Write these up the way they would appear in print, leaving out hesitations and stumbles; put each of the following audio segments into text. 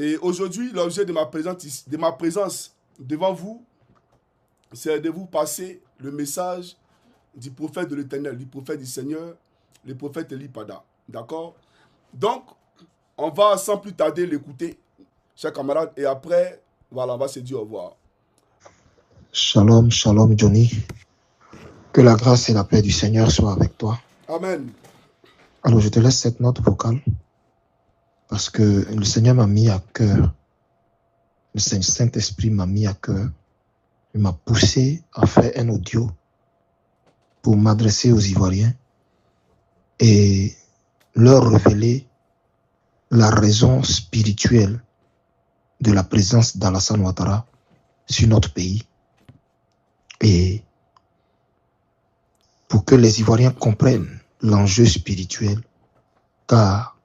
Et aujourd'hui, l'objet de ma présence devant vous, c'est de vous passer le message du prophète de l'Éternel, du prophète du Seigneur, le prophète Eli Pada. D'accord? Donc, on va sans plus tarder l'écouter, chers camarades, et après, voilà, on va se dire au revoir. Shalom, shalom Johnny. Que la grâce et la paix du Seigneur soient avec toi. Amen. Alors je te laisse cette note vocale parce que le Seigneur m'a mis à cœur, le Saint-Esprit m'a mis à cœur, il m'a poussé à faire un audio pour m'adresser aux Ivoiriens et leur révéler la raison spirituelle de la présence d'Alassane Ouattara sur notre pays. Et pour que les Ivoiriens comprennent l'enjeu spirituel, car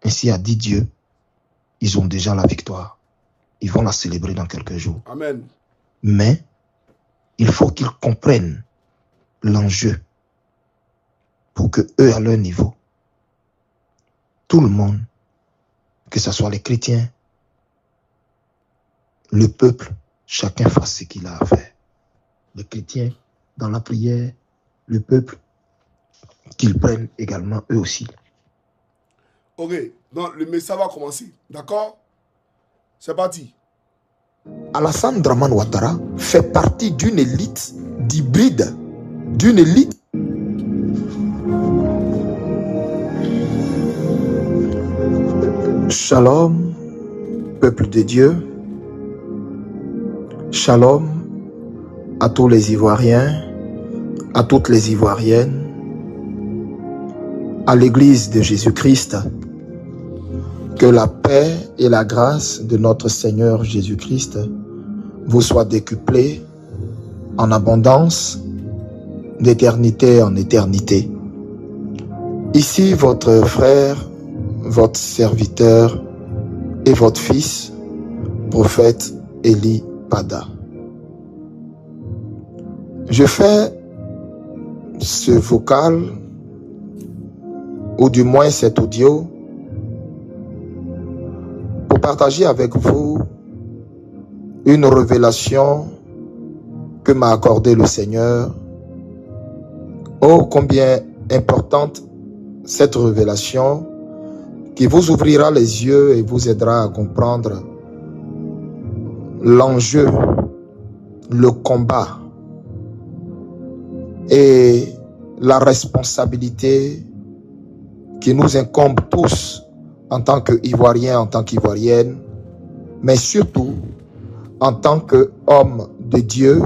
ainsi a dit Dieu, ils ont déjà la victoire. Ils vont la célébrer dans quelques jours. Amen. Mais il faut qu'ils comprennent l'enjeu pour que eux, à leur niveau, tout le monde, que ce soit les chrétiens, le peuple, chacun fasse ce qu'il a à faire. Les chrétiens, dans la prière, le peuple, qu'ils prennent également eux aussi. Ok, donc le message va commencer. D'accord? C'est parti. Alassane Dramane Ouattara fait partie d'une élite d'hybrides, d'une élite. Shalom, peuple de Dieu. Shalom à tous les Ivoiriens, à toutes les Ivoiriennes, à l'Église de Jésus-Christ. Que la paix et la grâce de notre Seigneur Jésus-Christ vous soient décuplées en abondance, d'éternité en éternité. Ici votre frère, votre serviteur et votre fils, prophète Eli Pada. Je fais ce vocal, ou du moins cet audio, pour partager avec vous une révélation que m'a accordée le Seigneur. Oh, combien importante cette révélation qui vous ouvrira les yeux et vous aidera à comprendre l'enjeu, le combat et la responsabilité qui nous incombe tous en tant qu'Ivoiriens, en tant qu'Ivoiriennes, mais surtout en tant qu'hommes de Dieu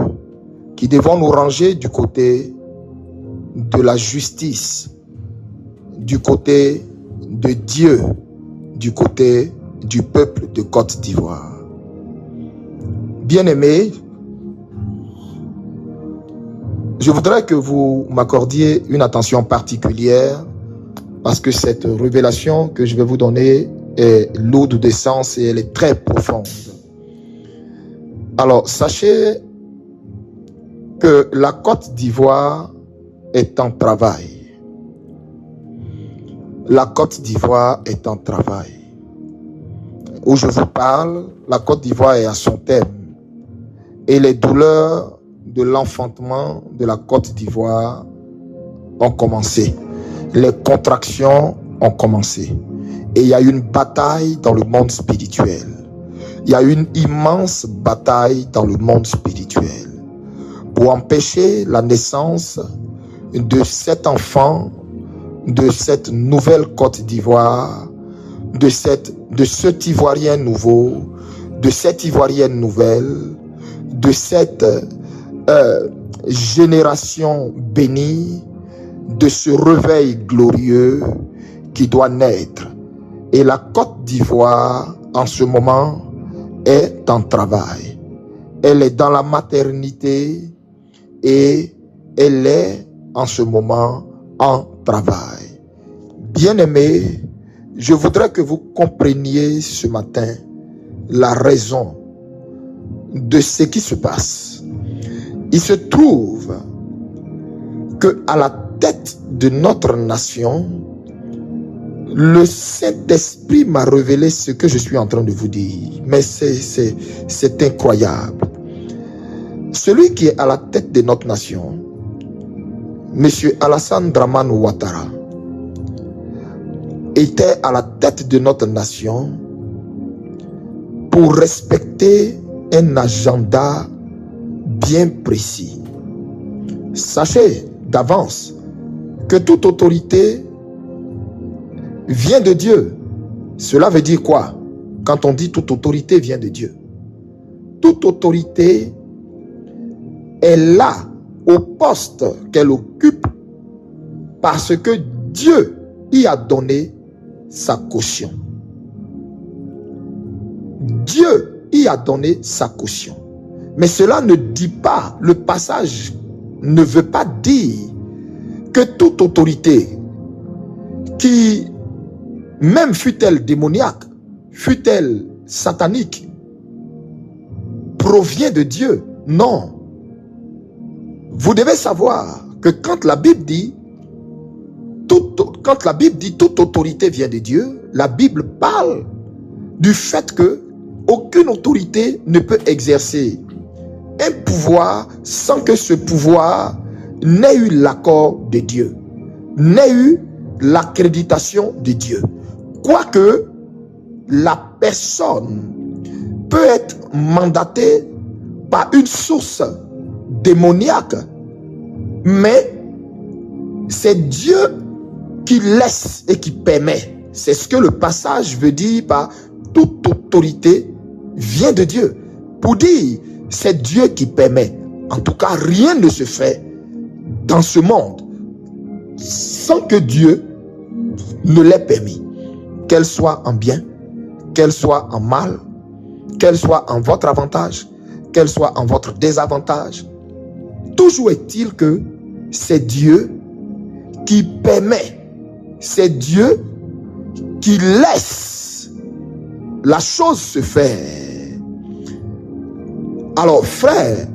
qui devons nous ranger du côté de la justice, du côté de Dieu, du côté du peuple de Côte d'Ivoire. Bien-aimés, je voudrais que vous m'accordiez une attention particulière parce que cette révélation que je vais vous donner est lourde de sens et elle est très profonde. Alors, sachez que la Côte d'Ivoire est en travail. La Côte d'Ivoire est en travail. Où je vous parle, la Côte d'Ivoire est à son terme. Et les douleurs de l'enfantement de la Côte d'Ivoire ont commencé. Les contractions ont commencé. Et il y a une bataille dans le monde spirituel. Il y a une immense bataille dans le monde spirituel pour empêcher la naissance de cet enfant, de cette nouvelle Côte d'Ivoire, de cet Ivoirien nouveau, de cette Ivoirienne nouvelle, de cette génération bénie, de ce réveil glorieux qui doit naître. Et la Côte d'Ivoire, en ce moment, est en travail. Elle est dans la maternité et elle est en ce moment en travail. Bien-aimés, je voudrais que vous compreniez ce matin la raison de ce qui se passe. Il se trouve que à la tête de notre nation, Le Saint-Esprit m'a révélé ce que je suis en train de vous dire. Mais c'est incroyable. Celui qui est à la tête de notre nation, M. Alassane Dramane Ouattara, était à la tête de notre nation pour respecter un agenda bien précis. Sachez d'avance que toute autorité vient de Dieu. Cela veut dire quoi? Quand on dit toute autorité vient de Dieu, toute autorité est là au poste qu'elle occupe parce que Dieu y a donné sa caution. Dieu y a donné sa caution. Mais cela ne dit pas, le passage ne veut pas dire que toute autorité qui, même fût-elle démoniaque, fût-elle satanique, provient de Dieu. Non. Vous devez savoir que quand la Bible dit toute autorité vient de Dieu, la Bible parle du fait que aucune autorité ne peut exercer un pouvoir sans que ce pouvoir n'ait eu l'accord de Dieu, n'ait eu l'accréditation de Dieu. Quoique la personne peut être mandatée par une source démoniaque, mais c'est Dieu qui laisse et qui permet. C'est ce que le passage veut dire par toute autorité vient de Dieu. Pour dire c'est Dieu qui permet. En tout cas, rien ne se fait dans ce monde sans que Dieu ne l'ait permis. Qu'elle soit en bien, qu'elle soit en mal, qu'elle soit en votre avantage, qu'elle soit en votre désavantage. Toujours est-il que c'est Dieu qui permet, c'est Dieu qui laisse la chose se faire. Alors frère,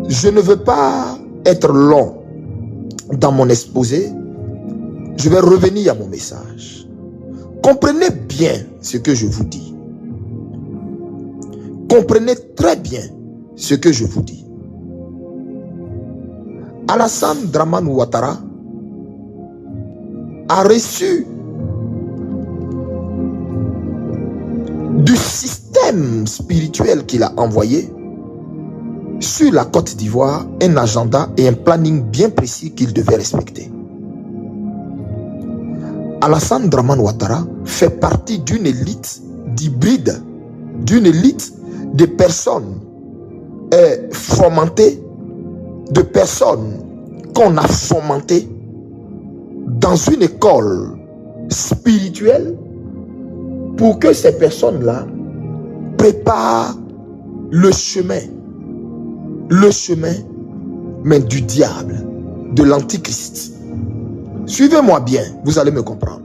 je ne veux pas être long dans mon exposé. Je vais revenir à mon message. Comprenez bien ce que je vous dis. Comprenez très bien ce que je vous dis. Alassane Dramane Ouattara a reçu du système spirituel qu'il a envoyé sur la Côte d'Ivoire un agenda et un planning bien précis qu'il devait respecter. Alassane Dramane Ouattara fait partie d'une élite d'hybrides, d'une élite de personnes fomentées, de personnes qu'on a fomentées dans une école spirituelle pour que ces personnes-là préparent le chemin mais du diable, de l'antichrist. Suivez-moi bien, vous allez me comprendre.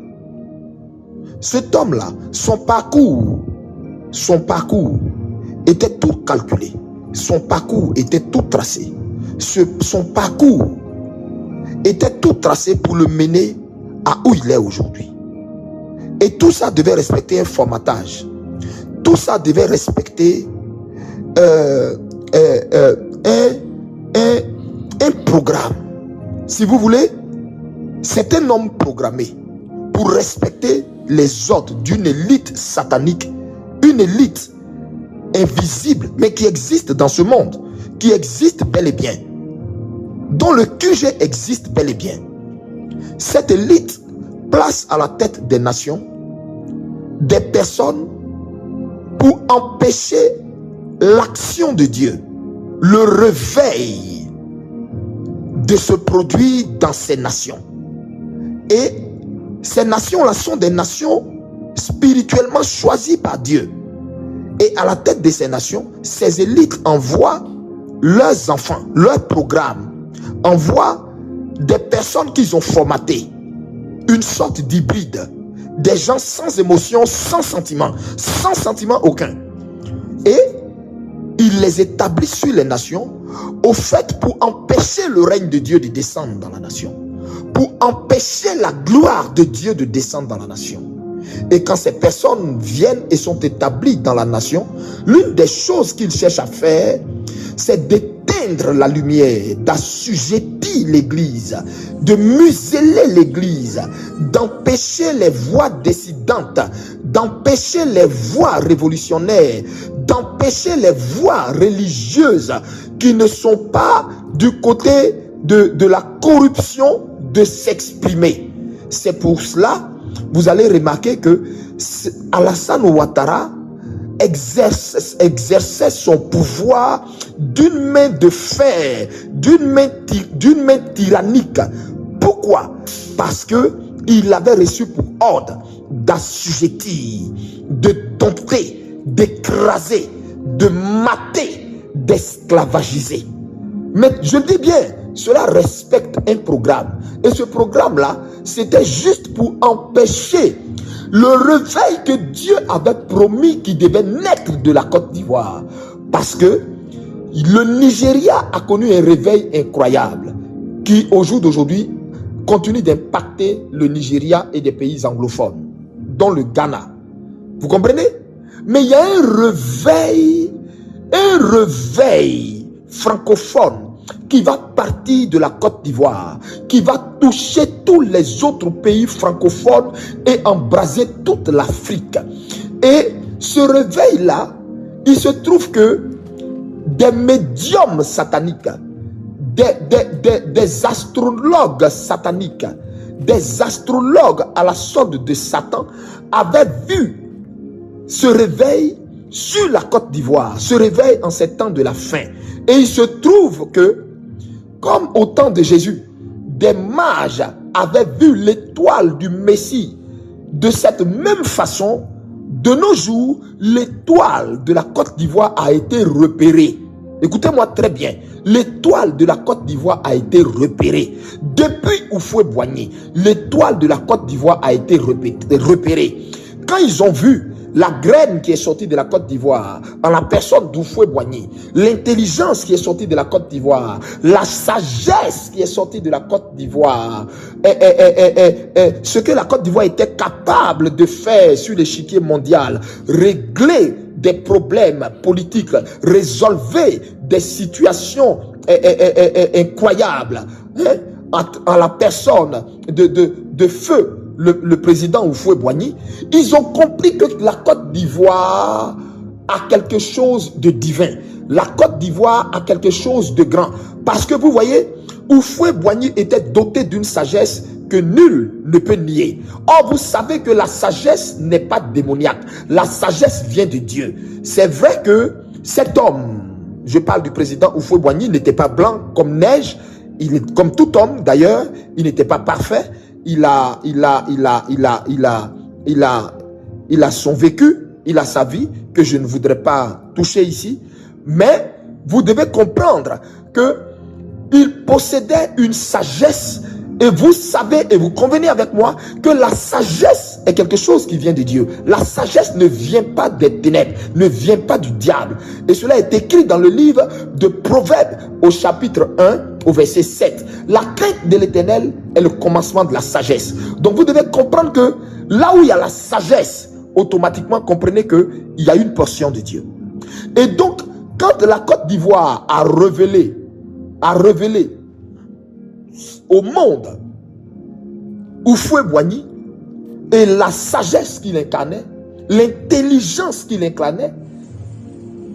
Cet homme-là, son parcours était tout calculé. Son parcours était tout tracé. Son parcours était tout tracé pour le mener à où il est aujourd'hui. Et tout ça devait respecter un formatage. Tout ça devait respecter un programme. Si vous voulez, c'est un homme programmé pour respecter les ordres d'une élite satanique, une élite invisible, mais qui existe dans ce monde, qui existe bel et bien, dont le QG existe bel et bien. Cette élite place à la tête des nations des personnes pour empêcher l'action de Dieu, le réveil de se produire dans ces nations. Et ces nations-là sont des nations spirituellement choisies par Dieu. Et à la tête de ces nations, ces élites envoient leurs enfants, leurs programmes, envoient des personnes qu'ils ont formatées, une sorte d'hybride, des gens sans émotion, sans sentiment aucun. Et ils les établissent sur les nations, au fait pour empêcher le règne de Dieu de descendre dans la nation, pour empêcher la gloire de Dieu de descendre dans la nation. Et quand ces personnes viennent et sont établies dans la nation, l'une des choses qu'ils cherchent à faire, c'est d'éteindre la lumière, d'assujettir l'église, de museler l'église, d'empêcher les voix dissidentes, d'empêcher les voix révolutionnaires, d'empêcher les voix religieuses qui ne sont pas du côté de la corruption de s'exprimer. C'est pour cela, vous allez remarquer que Alassane Ouattara exerçait son pouvoir d'une main de fer, d'une main tyrannique. Pourquoi? Parce que il avait reçu pour ordre d'assujettir, de dompter, d'écraser, de mater, d'esclavagiser. Mais je dis bien, cela respecte un programme. Et ce programme-là, c'était juste pour empêcher le réveil que Dieu avait promis qui devait naître de la Côte d'Ivoire. Parce que le Nigeria a connu un réveil incroyable qui, au jour d'aujourd'hui, continue d'impacter le Nigeria et des pays anglophones, dont le Ghana. Vous comprenez? Mais il y a un réveil francophone qui va partir de la Côte d'Ivoire, qui va toucher tous les autres pays francophones et embraser toute l'Afrique. Et ce réveil-là, il se trouve que des médiums sataniques, des astrologues sataniques, des astrologues à la sorte de Satan avaient vu ce réveil sur la Côte d'Ivoire, ce réveil en ces temps de la fin. Et il se trouve que, comme au temps de Jésus, des mages avaient vu l'étoile du Messie. De cette même façon, de nos jours, l'étoile de la Côte d'Ivoire a été repérée. Écoutez-moi très bien, l'étoile de la Côte d'Ivoire a été repérée. Depuis Houphouët-Boigny, l'étoile de la Côte d'Ivoire a été repérée. Quand ils ont vu la graine qui est sortie de la Côte d'Ivoire, en la personne d'Houphouët-Boigny, l'intelligence qui est sortie de la Côte d'Ivoire, la sagesse qui est sortie de la Côte d'Ivoire, ce que la Côte d'Ivoire était capable de faire sur l'échiquier mondial, régler des problèmes politiques, résolver des situations incroyables, en la personne de feu le président Houphouët-Boigny, ils ont compris que la Côte d'Ivoire a quelque chose de divin. La Côte d'Ivoire a quelque chose de grand. Parce que vous voyez, Houphouët-Boigny était doté d'une sagesse que nul ne peut nier. Or, vous savez que la sagesse n'est pas démoniaque. La sagesse vient de Dieu. C'est vrai que cet homme, je parle du président Houphouët-Boigny, n'était pas blanc comme neige. Il est comme tout homme d'ailleurs, il n'était pas parfait. Il a son vécu, il a sa vie que je ne voudrais pas toucher ici. Mais vous devez comprendre que il possédait une sagesse. Et vous savez, et vous convenez avec moi, que la sagesse est quelque chose qui vient de Dieu. La sagesse ne vient pas des ténèbres, ne vient pas du diable. Et cela est écrit dans le livre de Proverbes au chapitre 1, au verset 7. La crainte de l'Éternel est le commencement de la sagesse. Donc vous devez comprendre que là où il y a la sagesse, automatiquement comprenez qu'il y a une portion de Dieu. Et donc, quand la Côte d'Ivoire a révélé au monde Houphouët-Boigny et la sagesse qu'il incarnait, l'intelligence qu'il incarnait,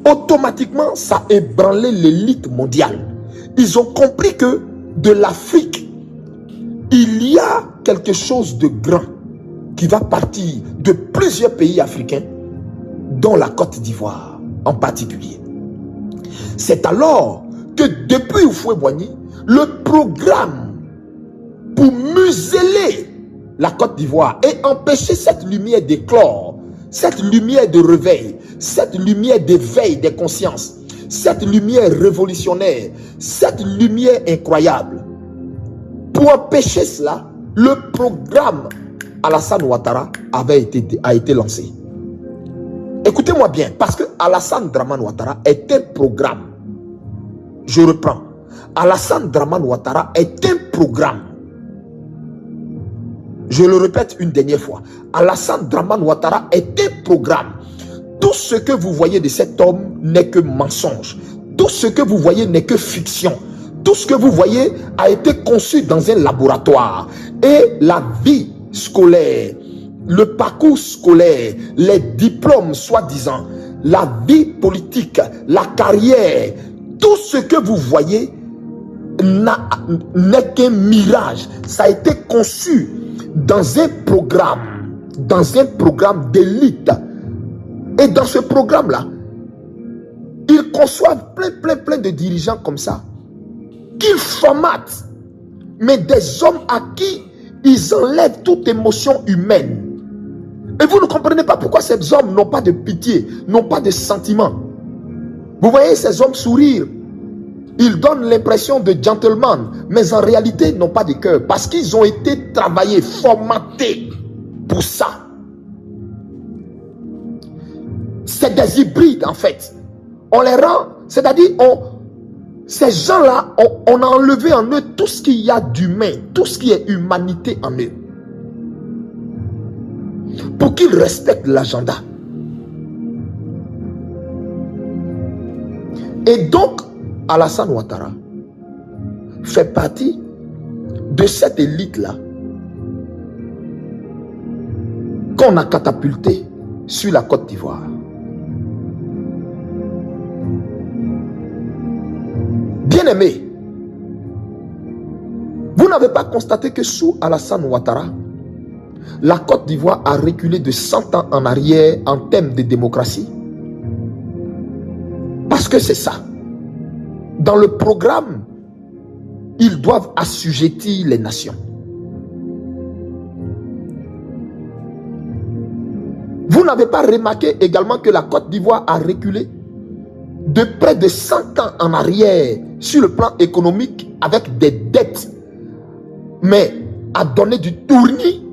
automatiquement ça a ébranlé l'élite mondiale. Ils ont compris que de l'Afrique, il y a quelque chose de grand qui va partir de plusieurs pays africains, dont la Côte d'Ivoire en particulier. C'est alors que depuis Houphouët-Boigny, le programme pour museler la Côte d'Ivoire et empêcher cette lumière d'éclore, cette lumière de réveil, cette lumière d'éveil des consciences, cette lumière révolutionnaire, cette lumière incroyable. Pour empêcher cela, le programme Alassane Ouattara a été lancé. Écoutez-moi bien, parce que Alassane Dramane Ouattara est un programme. Je reprends. Alassane Dramane Ouattara est un programme. Je le répète une dernière fois. Alassane Dramane Ouattara est un programme. Tout ce que vous voyez de cet homme n'est que mensonge. Tout ce que vous voyez n'est que fiction. Tout ce que vous voyez a été conçu dans un laboratoire. Et la vie scolaire, le parcours scolaire, les diplômes soi-disant, la vie politique, la carrière, tout ce que vous voyez n'est qu'un mirage. Ça a été conçu dans un programme d'élite. Et dans ce programme-là, ils conçoivent plein de dirigeants comme ça, qu'ils formatent, mais des hommes à qui ils enlèvent toute émotion humaine. Et vous ne comprenez pas pourquoi ces hommes n'ont pas de pitié, n'ont pas de sentiments. Vous voyez ces hommes sourire. Ils donnent l'impression de gentlemen, mais en réalité, ils n'ont pas de cœur. Parce qu'ils ont été travaillés, formatés pour ça. C'est des hybrides, en fait. On les rend, c'est-à-dire, ces gens-là, on a enlevé en eux tout ce qu'il y a d'humain, tout ce qui est humanité en eux. Pour qu'ils respectent l'agenda. Et donc, Alassane Ouattara fait partie de cette élite-là qu'on a catapulté sur la Côte d'Ivoire. Bien-aimés, vous n'avez pas constaté que sous Alassane Ouattara, la Côte d'Ivoire a reculé de 100 ans en arrière en termes de démocratie? Parce que c'est ça. Dans le programme, ils doivent assujettir les nations. Vous n'avez pas remarqué également que la Côte d'Ivoire a reculé de près de 100 ans en arrière sur le plan économique avec des dettes, mais a donné du tournis?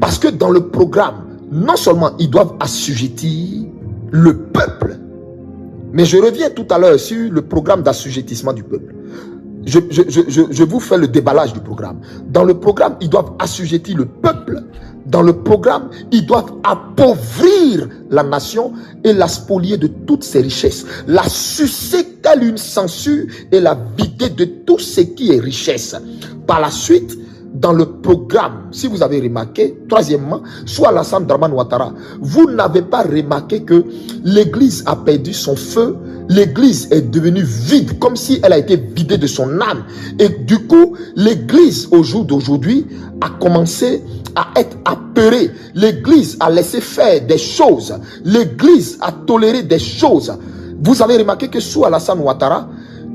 Parce que dans le programme, non seulement ils doivent assujettir le peuple, mais je reviens tout à l'heure sur le programme d'assujettissement du peuple. Je vous fais le déballage du programme. Dans le programme, ils doivent assujettir le peuple. Dans le programme, ils doivent appauvrir la nation et la spolier de toutes ses richesses. La sucer telle une censure et la vider de tout ce qui est richesse. Par la suite, dans le programme, si vous avez remarqué, troisièmement, soit Alassane Dramane Ouattara, vous n'avez pas remarqué que l'église a perdu son feu, l'église est devenue vide, comme si elle a été vidée de son âme. Et du coup, l'église au jour d'aujourd'hui a commencé à être apeurée. L'église a laissé faire des choses. L'église a toléré des choses. Vous avez remarqué que sous Alassane Ouattara,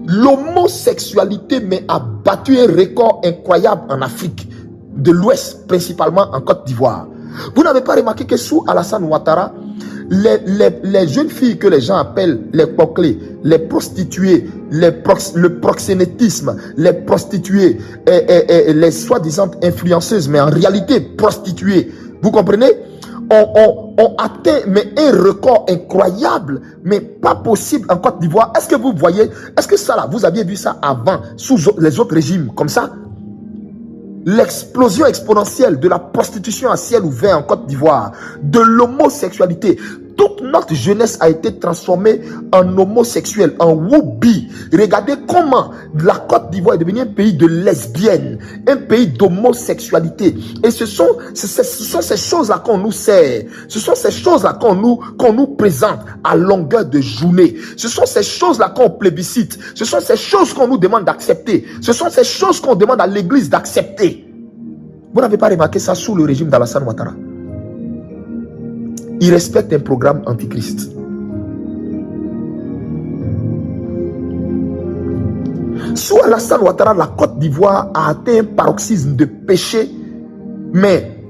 l'homosexualité a battu un record incroyable en Afrique de l'Ouest, principalement en Côte d'Ivoire. Vous n'avez pas remarqué que sous Alassane Ouattara, les jeunes filles que les gens appellent les poclés, les prostituées, le proxénétisme, les prostituées, les soi-disant influenceuses, mais en réalité prostituées, vous comprenez, ont atteint un record incroyable, mais pas possible en Côte d'Ivoire. Est-ce que vous voyez, est-ce que ça là, vous aviez vu ça avant, sous les autres régimes, comme ça? L'explosion exponentielle de la prostitution à ciel ouvert en Côte d'Ivoire, de l'homosexualité. Toute notre jeunesse a été transformée en homosexuel, en woubi. Regardez comment la Côte d'Ivoire est devenue un pays de lesbiennes, un pays d'homosexualité. Et ce sont ces choses-là qu'on nous sert. Ce sont ces choses-là qu'on nous présente à longueur de journée. Ce sont ces choses-là qu'on plébiscite. Ce sont ces choses qu'on nous demande d'accepter. Ce sont ces choses qu'on demande à l'église d'accepter. Vous n'avez pas remarqué ça sous le régime d'Alassane Ouattara? Il respecte un programme antichrist. Sous Alassane Ouattara, la Côte d'Ivoire a atteint un paroxysme de péché, mais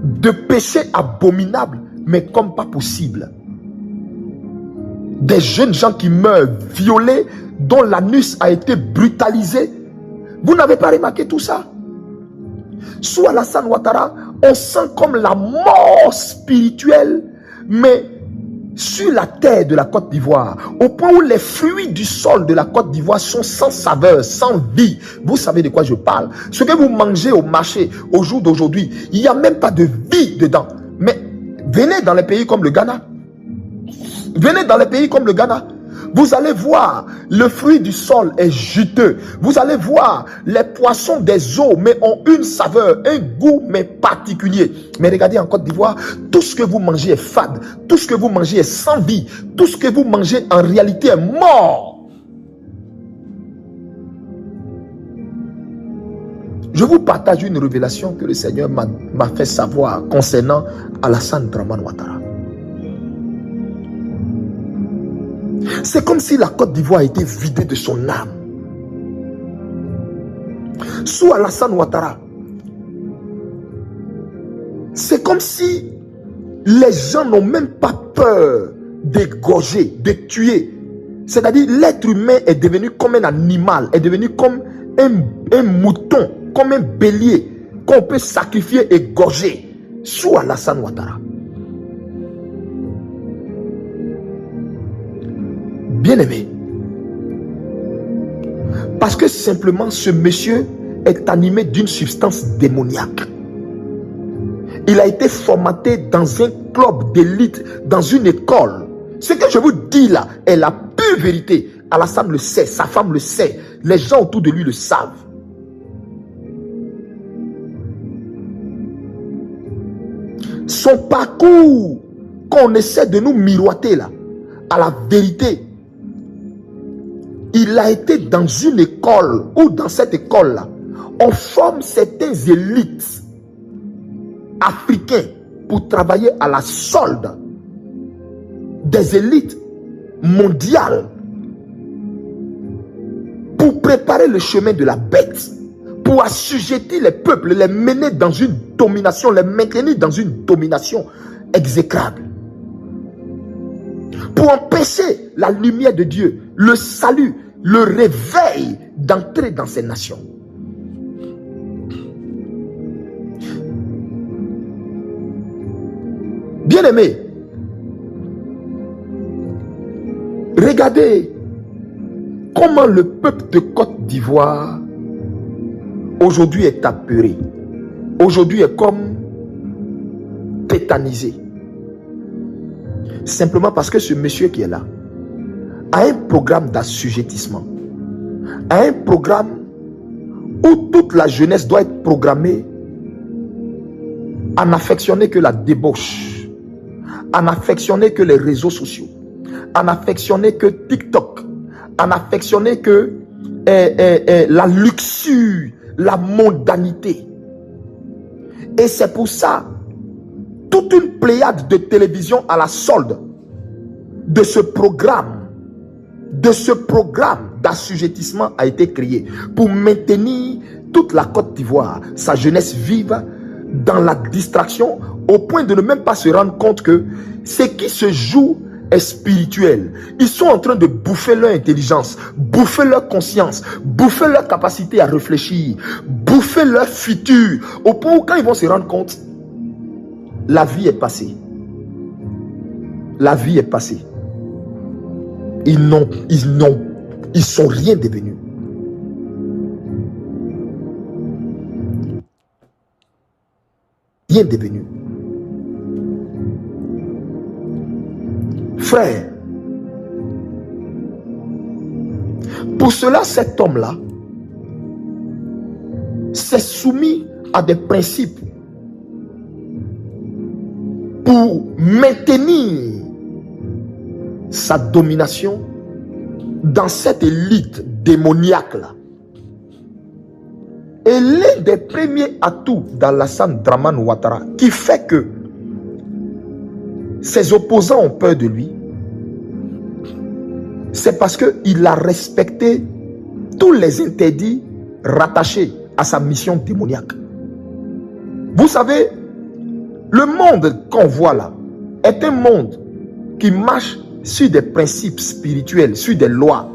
de péché abominable, mais comme pas possible. Des jeunes gens qui meurent violés, dont l'anus a été brutalisé. Vous n'avez pas remarqué tout ça? Sous Alassane Ouattara, on sent comme la mort spirituelle, mais sur la terre de la Côte d'Ivoire, au point où les fruits du sol de la Côte d'Ivoire sont sans saveur, sans vie. Vous savez de quoi je parle. Ce que vous mangez au marché au jour d'aujourd'hui, il n'y a même pas de vie dedans. Mais venez dans les pays comme le Ghana. Venez dans les pays comme le Ghana. Vous allez voir, le fruit du sol est juteux. Vous allez voir, les poissons des eaux, mais ont une saveur, un goût, mais particulier. Mais regardez en Côte d'Ivoire, tout ce que vous mangez est fade. Tout ce que vous mangez est sans vie. Tout ce que vous mangez en réalité est mort. Je vous partage une révélation que le Seigneur m'a fait savoir concernant Alassane Dramane Ouattara. C'est comme si la Côte d'Ivoire a été vidée de son âme. Sous Alassane Ouattara, c'est comme si les gens n'ont même pas peur d'égorger, de tuer. C'est-à-dire l'être humain est devenu comme un animal, est devenu comme un mouton, comme un bélier qu'on peut sacrifier et égorger sous Alassane Ouattara. Bien-aimé, parce que simplement ce monsieur est animé d'une substance démoniaque. Il a été formaté dans un club d'élite, dans une école. Ce que je vous dis là est la pure vérité. Alassane le sait, sa femme le sait, les gens autour de lui le savent. Son parcours qu'on essaie de nous miroiter là, à la vérité, il a été dans une école, ou dans cette école-là, on forme certains élites africains pour travailler à la solde des élites mondiales pour préparer le chemin de la bête, pour assujettir les peuples, les mener dans une domination, les maintenir dans une domination exécrable, pour empêcher la lumière de Dieu, le salut, le réveil d'entrer dans ces nations. Bien-aimés, regardez comment le peuple de Côte d'Ivoire aujourd'hui est apeuré, aujourd'hui est comme tétanisé. Simplement parce que ce monsieur qui est là a un programme d'assujettissement, a un programme où toute la jeunesse doit être programmée à n'affectionner que la débauche, à n'affectionner que les réseaux sociaux, à n'affectionner que TikTok, à n'affectionner que la luxure, la mondanité. Et c'est pour ça, toute une pléiade de télévision à la solde de ce programme d'assujettissement a été créé pour maintenir toute la Côte d'Ivoire, sa jeunesse vive dans la distraction, au point de ne même pas se rendre compte que ce qui se joue est spirituel. Ils sont en train de bouffer leur intelligence, bouffer leur conscience, bouffer leur capacité à réfléchir, bouffer leur futur, au point où quand ils vont se rendre compte, la vie est passée. La vie est passée. Ils sont rien devenus. Rien devenu. Frère, pour cela, cet homme-là s'est soumis à des principes pour maintenir sa domination dans cette élite démoniaque-là. Et l'un des premiers atouts d'Alassane Dramane Ouattara qui fait que ses opposants ont peur de lui, c'est parce qu'il a respecté tous les interdits rattachés à sa mission démoniaque. Vous savez, le monde qu'on voit là est un monde qui marche sur des principes spirituels, sur des lois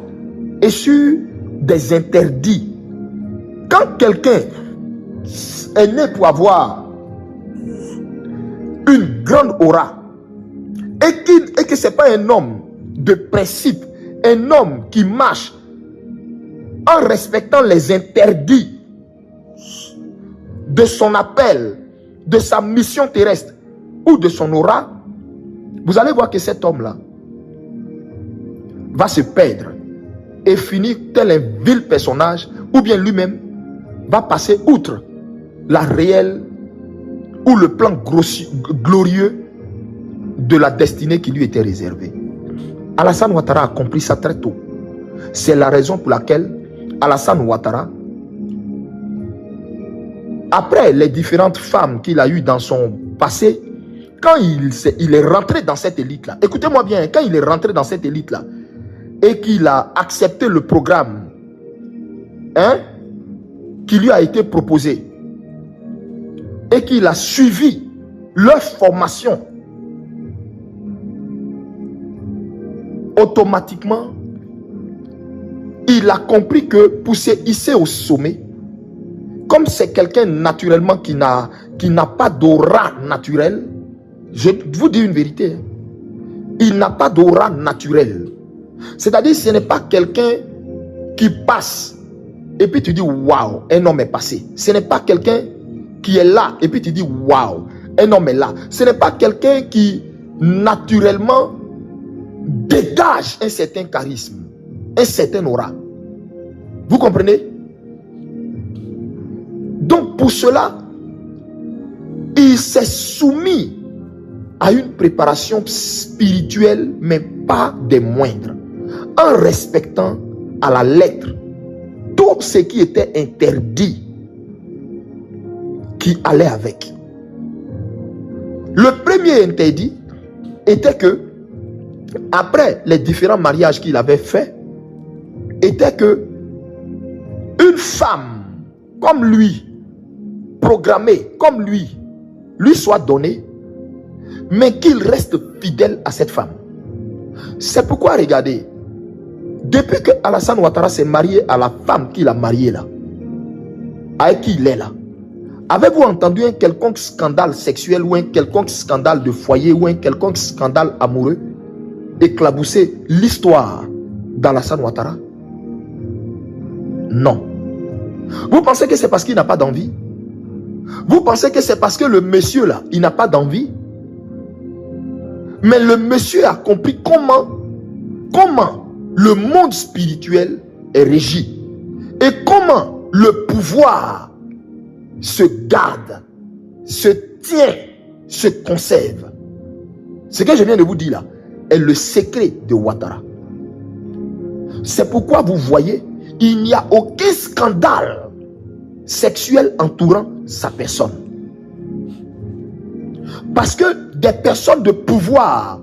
et sur des interdits. Quand quelqu'un est né pour avoir une grande aura, et que ce n'est pas un homme de principe, un homme qui marche en respectant les interdits de son appel, de sa mission terrestre ou de son aura, vous allez voir que cet homme-là va se perdre et finir tel un vil personnage, ou bien lui-même va passer outre la réelle ou le plan glorieux de la destinée qui lui était réservée. Alassane Ouattara a compris ça très tôt. C'est la raison pour laquelle Alassane Ouattara, après les différentes femmes qu'il a eues dans son passé, quand il est rentré dans cette élite-là, écoutez-moi bien, quand il est rentré dans cette élite-là et qu'il a accepté le programme qui lui a été proposé et qu'il a suivi leur formation, automatiquement, il a compris que pour se hisser au sommet, comme c'est quelqu'un naturellement qui n'a pas d'aura naturelle, je vous dis une vérité, il n'a pas d'aura naturelle. C'est-à-dire, ce n'est pas quelqu'un qui passe et puis tu dis waouh, un homme est passé. Ce n'est pas quelqu'un qui est là et puis tu dis waouh, un homme est là. Ce n'est pas quelqu'un qui naturellement dégage un certain charisme, un certain aura. Vous comprenez? Donc pour cela, il s'est soumis à une préparation spirituelle, mais pas des moindres, en respectant à la lettre tout ce qui était interdit qui allait avec. Le premier interdit était que, après les différents mariages qu'il avait faits, était que une femme comme lui, programmée comme lui soit donnée, mais qu'il reste fidèle à cette femme. C'est pourquoi, regardez, depuis que Alassane Ouattara s'est marié à la femme qu'il a mariée là, avec qui il est là, avez-vous entendu un quelconque scandale sexuel ou un quelconque scandale de foyer ou un quelconque scandale amoureux éclabousser l'histoire d'Alassane Ouattara? Non. Vous pensez que c'est parce qu'il n'a pas d'envie? Vous pensez que c'est parce que le monsieur là, il n'a pas d'envie? Mais le monsieur a compris comment le monde spirituel est régi et comment le pouvoir se garde, se tient, se conserve. Ce que je viens de vous dire là est le secret de Ouattara. C'est pourquoi vous voyez, il n'y a aucun scandale sexuel entourant sa personne. Parce que des personnes de pouvoir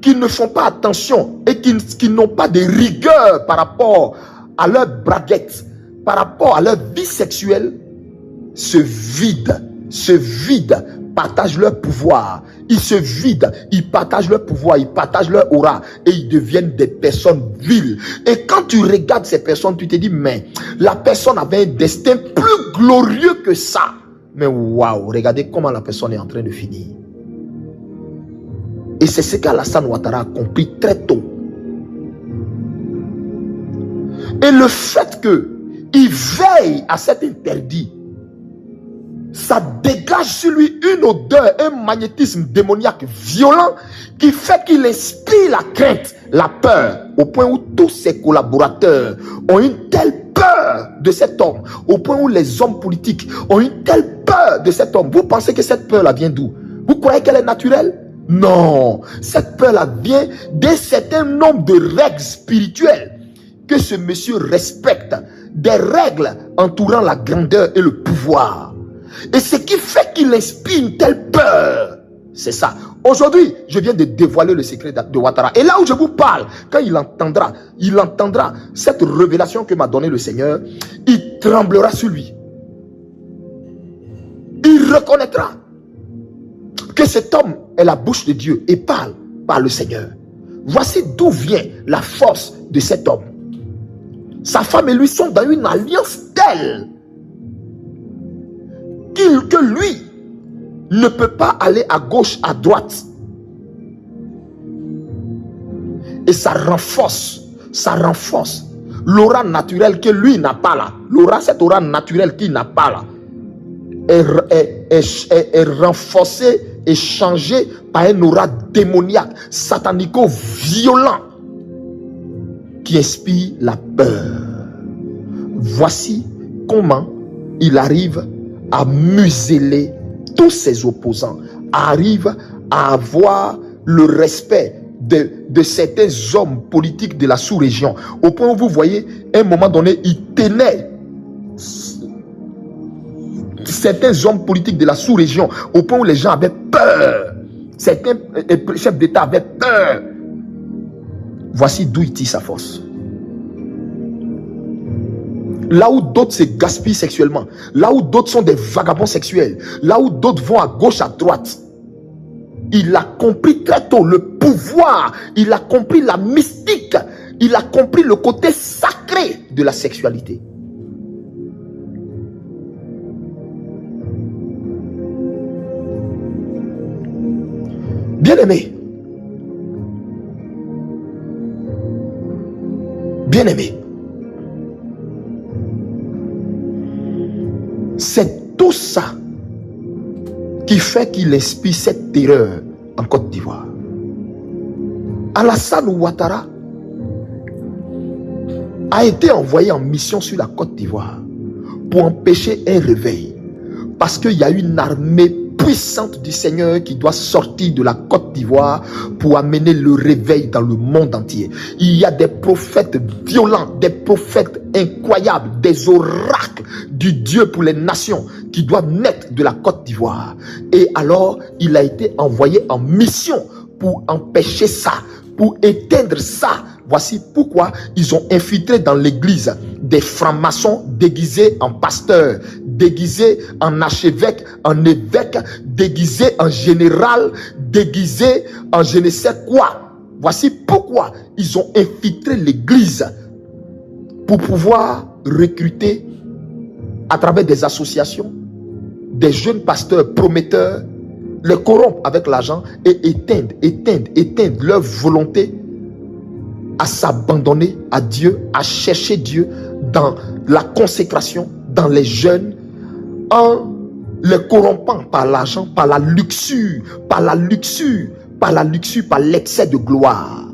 qui ne font pas attention et qui n'ont pas de rigueur par rapport à leur braguette, par rapport à leur vie sexuelle, se vident, partagent leur pouvoir. Ils se vident, ils partagent leur pouvoir, ils partagent leur aura et ils deviennent des personnes viles. Et quand tu regardes ces personnes, tu te dis, mais la personne avait un destin plus glorieux que ça. Mais waouh, regardez comment la personne est en train de finir. Et c'est ce qu'Alassane Ouattara a compris très tôt. Et le fait qu'il veille à cet interdit, ça dégage sur lui une odeur, un magnétisme démoniaque violent qui fait qu'il inspire la crainte, la peur, au point où tous ses collaborateurs ont une telle peur de cet homme, au point où les hommes politiques ont une telle peur de cet homme. Vous pensez que cette peur-là vient d'où? Vous croyez qu'elle est naturelle? Non, cette peur-là vient d'un certain nombre de règles spirituelles que ce monsieur respecte, des règles entourant la grandeur et le pouvoir. Et ce qui fait qu'il inspire une telle peur, c'est ça. Aujourd'hui, je viens de dévoiler le secret de Ouattara. Et là où je vous parle, quand il entendra cette révélation que m'a donnée le Seigneur, il tremblera sur lui. Il reconnaîtra que cet homme est la bouche de Dieu et parle par le Seigneur. Voici d'où vient la force de cet homme. Sa femme et lui sont dans une alliance telle que lui ne peut pas aller à gauche, à droite. et ça renforce l'aura naturelle que lui n'a pas là. Cette aura naturelle qu'il n'a pas là est renforcée et changée par un aura démoniaque, satanico-violent qui inspire la peur. Voici comment il arrive à museler tous ses opposants, arrive à avoir le respect de certains hommes politiques de la sous-région, au point où vous voyez, à un moment donné, il tenait certains hommes politiques de la sous-région, au point où les gens avaient peur. Certains chefs d'État avaient peur. Voici d'où il tire sa force. Là où d'autres se gaspillent sexuellement, là où d'autres sont des vagabonds sexuels, là où d'autres vont à gauche, à droite, il a compris très tôt le pouvoir, il a compris la mystique, il a compris le côté sacré de la sexualité. Bien-aimé, bien-aimé, c'est tout ça qui fait qu'il inspire cette terreur en Côte d'Ivoire. Alassane Ouattara a été envoyé en mission sur la Côte d'Ivoire pour empêcher un réveil, parce qu'il y a une armée puissante du Seigneur qui doit sortir de la Côte d'Ivoire pour amener le réveil dans le monde entier. Il y a des prophètes violents, des prophètes incroyables, des oracles du Dieu pour les nations qui doivent naître de la Côte d'Ivoire. Et alors, il a été envoyé en mission pour empêcher ça, pour éteindre ça. Voici pourquoi ils ont infiltré dans l'église des francs-maçons déguisés en pasteurs, déguisés en archevêque, en évêque, déguisés en général, déguisés en je ne sais quoi. Voici pourquoi ils ont infiltré l'église pour pouvoir recruter à travers des associations des jeunes pasteurs prometteurs, les corrompre avec l'argent et éteindre leur volonté à s'abandonner à Dieu, à chercher Dieu dans la consécration, dans les jeûnes, en les corrompant par l'argent, par la luxure, par l'excès de gloire,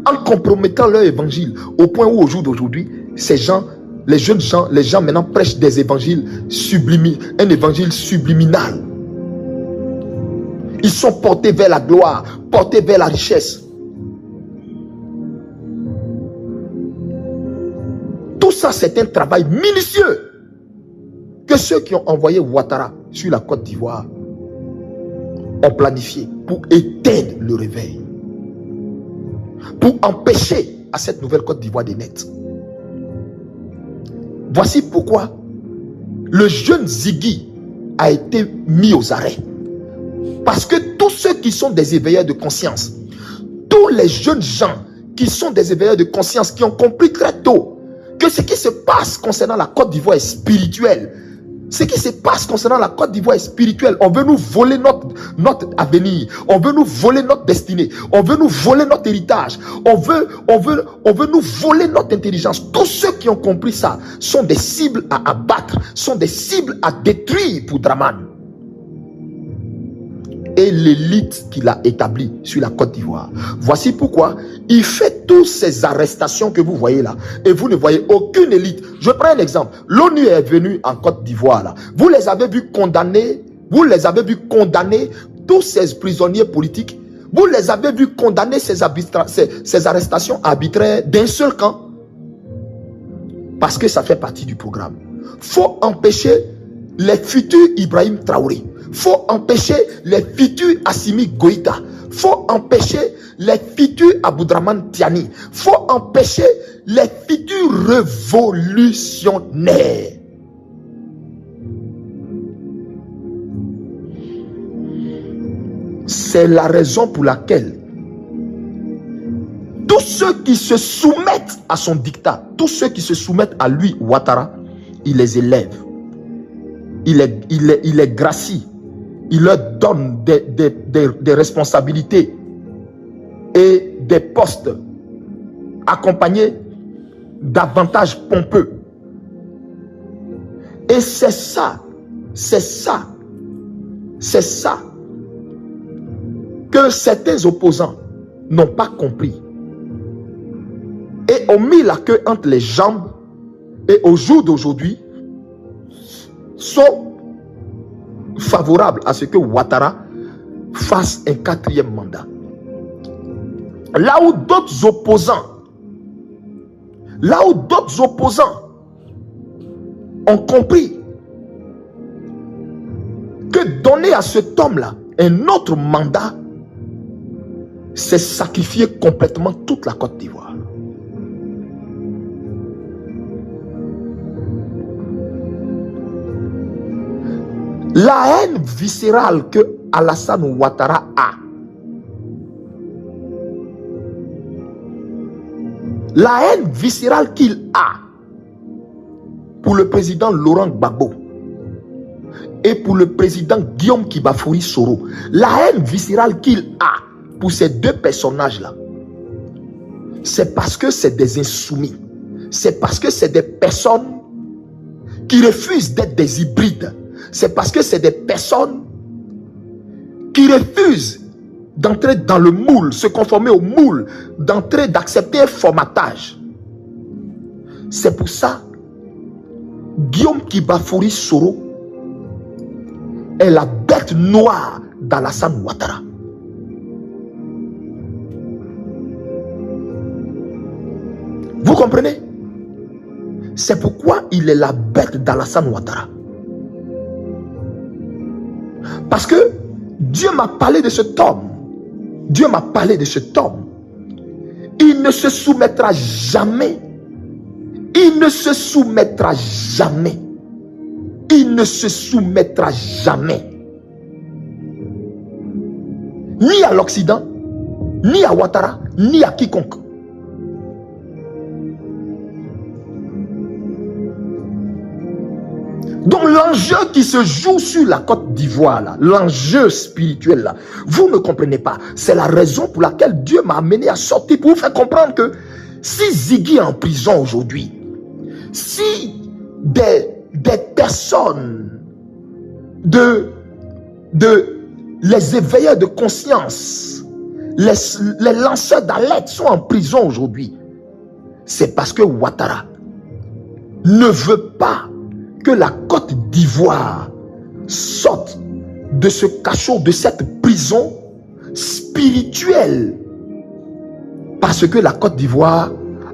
en compromettant leur évangile, au point où au jour d'aujourd'hui, ces gens, les jeunes gens, les gens maintenant prêchent des évangiles subliminaux, un évangile subliminal. Ils sont portés vers la gloire, portés vers la richesse. Tout ça, c'est un travail minutieux que ceux qui ont envoyé Ouattara sur la Côte d'Ivoire ont planifié pour éteindre le réveil, pour empêcher à cette nouvelle Côte d'Ivoire de naître. Voici pourquoi le jeune Ziggy a été mis aux arrêts. Parce que tous ceux qui sont des éveilleurs de conscience, tous les jeunes gens qui sont des éveilleurs de conscience, qui ont compris très tôt que ce qui se passe concernant la Côte d'Ivoire est spirituel. Ce qui se passe concernant la Côte d'Ivoire est spirituel. On veut nous voler notre avenir. On veut nous voler notre destinée. On veut nous voler notre héritage. On veut nous voler notre intelligence. Tous ceux qui ont compris ça sont des cibles à abattre, sont des cibles à détruire pour Dramane et l'élite qu'il a établie sur la Côte d'Ivoire. Voici pourquoi il fait toutes ces arrestations que vous voyez là, et vous ne voyez aucune élite. Je prends un exemple. L'ONU est venue en Côte d'Ivoire là. Vous les avez vus condamner, tous ces prisonniers politiques. Vous les avez vus condamner ces arrestations arbitraires d'un seul camp. Parce que ça fait partie du programme. Faut empêcher les futurs Ibrahim Traoré. Faut empêcher les futurs Assimi Goïta. Faut empêcher les futurs Aboudraman Tiani. Faut empêcher les futurs révolutionnaires. C'est la raison pour laquelle tous ceux qui se soumettent à son dictat, tous ceux qui se soumettent à lui, Ouattara, il les élève. Il les gracie. Il leur donne des responsabilités. et des postes accompagnés d'avantages pompeux. Et c'est ça que certains opposants n'ont pas compris et ont mis la queue entre les jambes, et au jour d'aujourd'hui sont favorables à ce que Ouattara fasse un 4e mandat. Là où d'autres opposants ont compris que donner à cet homme-là un autre mandat, c'est sacrifier complètement toute la Côte d'Ivoire. La haine viscérale que Alassane Ouattara a, la haine viscérale qu'il a pour le président Laurent Gbagbo et pour le président Guillaume Kibafouri Soro, la haine viscérale qu'il a pour ces deux personnages-là, c'est parce que c'est des insoumis. C'est parce que c'est des personnes qui refusent d'être des hybrides. C'est parce que c'est des personnes qui refusent d'entrer dans le moule, se conformer au moule, d'accepter un formatage. C'est pour ça Guillaume Kibafouri Soro est la bête noire d'Alassane Ouattara. Vous comprenez? C'est pourquoi il est la bête d'Alassane Ouattara. Parce que Dieu m'a parlé de cet homme. Dieu m'a parlé de cet homme. Il ne se soumettra jamais. Il ne se soumettra jamais. Il ne se soumettra jamais. Ni à l'Occident, ni à Ouattara, ni à quiconque. Donc l'enjeu qui se joue sur la Côte d'Ivoire, l'enjeu spirituel, là, vous ne comprenez pas. C'est la raison pour laquelle Dieu m'a amené à sortir pour vous faire comprendre que si Ziggy est en prison aujourd'hui, si des personnes, les éveilleurs de conscience, les lanceurs d'alerte sont en prison aujourd'hui, c'est parce que Ouattara ne veut pas que la Côte d'Ivoire sorte de ce cachot, de cette prison spirituelle. Parce que la Côte d'Ivoire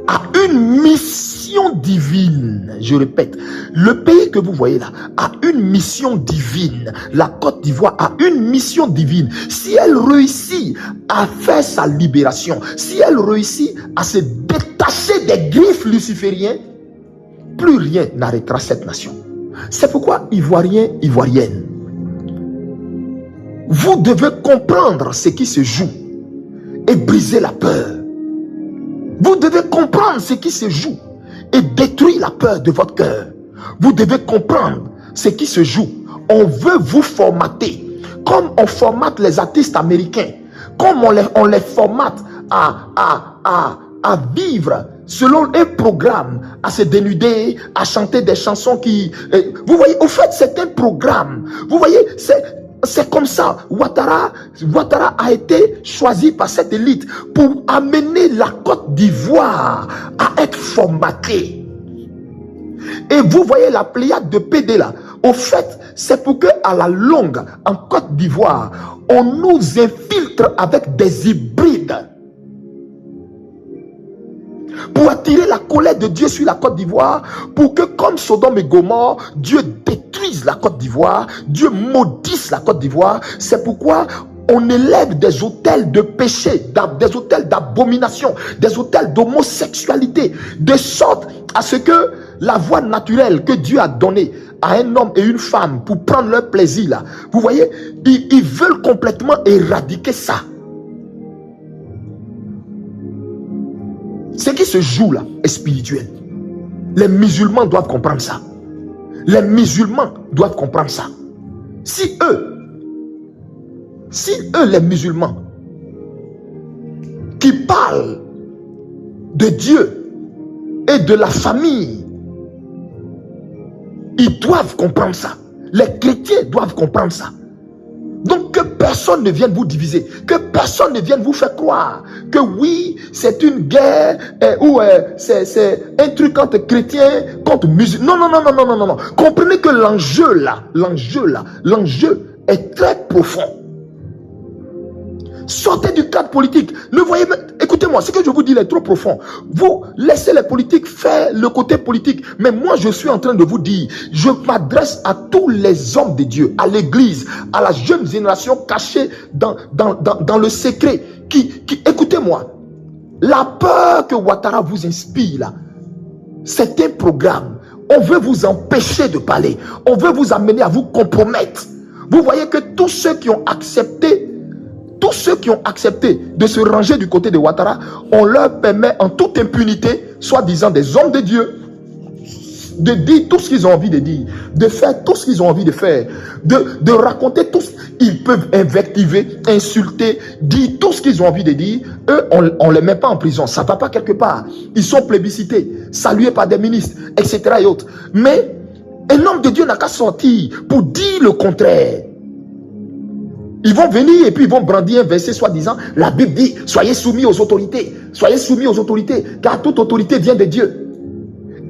a une mission divine. Je répète, le pays que vous voyez là a une mission divine. La Côte d'Ivoire a une mission divine. Si elle réussit à faire sa libération, si elle réussit à se détacher des griffes lucifériens, plus rien n'arrêtera cette nation. C'est pourquoi, Ivoiriens, Ivoiriennes, vous devez comprendre ce qui se joue et briser la peur. Vous devez comprendre ce qui se joue et détruire la peur de votre cœur. Vous devez comprendre ce qui se joue. On veut vous formater comme on formate les artistes américains, comme on les formate à vivre selon un programme, à se dénuder, à chanter des chansons qui... vous voyez, au fait, c'est un programme. Vous voyez, c'est comme ça. Ouattara a été choisi par cette élite pour amener la Côte d'Ivoire à être formatée. Et vous voyez la pléiade de PD là. Au fait, c'est pour que à la longue, en Côte d'Ivoire, on nous infiltre avec des hybrides. Pour attirer la colère de Dieu sur la Côte d'Ivoire, pour que comme Sodome et Gomorrhe, Dieu détruise la Côte d'Ivoire, Dieu maudisse la Côte d'Ivoire. C'est pourquoi on élève des autels de péché, des autels d'abomination, des autels d'homosexualité, de sorte à ce que la voie naturelle que Dieu a donnée à un homme et une femme pour prendre leur plaisir là, vous voyez, ils veulent complètement éradiquer ça. Ce qui se joue là est spirituel. Les musulmans doivent comprendre ça. Les musulmans doivent comprendre ça. Si eux, les musulmans, qui parle de Dieu et de la famille, ils doivent comprendre ça. Les chrétiens doivent comprendre ça. Donc que personne ne vienne vous diviser, que personne ne vienne vous faire croire que oui, c'est une guerre ou c'est un truc entre chrétiens, contre musulmans. Non, non, non, non, non, non, non. Comprenez que l'enjeu est très profond. Sortez du cadre politique. Ne voyez, écoutez-moi, ce que je vous dis est trop profond. Vous laissez les politiques faire le côté politique. Mais moi, je suis en train de vous dire, je m'adresse à tous les hommes de Dieu, à l'église, à la jeune génération cachée dans le secret. Écoutez-moi, la peur que Ouattara vous inspire là, c'est un programme. On veut vous empêcher de parler. On veut vous amener à vous compromettre. Vous voyez que tous ceux qui ont accepté de se ranger du côté de Ouattara, on leur permet en toute impunité, soi-disant des hommes de Dieu, de dire tout ce qu'ils ont envie de dire, de faire tout ce qu'ils ont envie de faire, de raconter tout ce qu'ils peuvent invectiver, insulter, dire tout ce qu'ils ont envie de dire. Eux, on ne les met pas en prison, ça ne va pas quelque part. Ils sont plébiscités, salués par des ministres, etc. et autres. Mais un homme de Dieu n'a qu'à sortir pour dire le contraire. Ils vont venir et puis ils vont brandir un verset soi-disant, la Bible dit, soyez soumis aux autorités, car toute autorité vient de Dieu.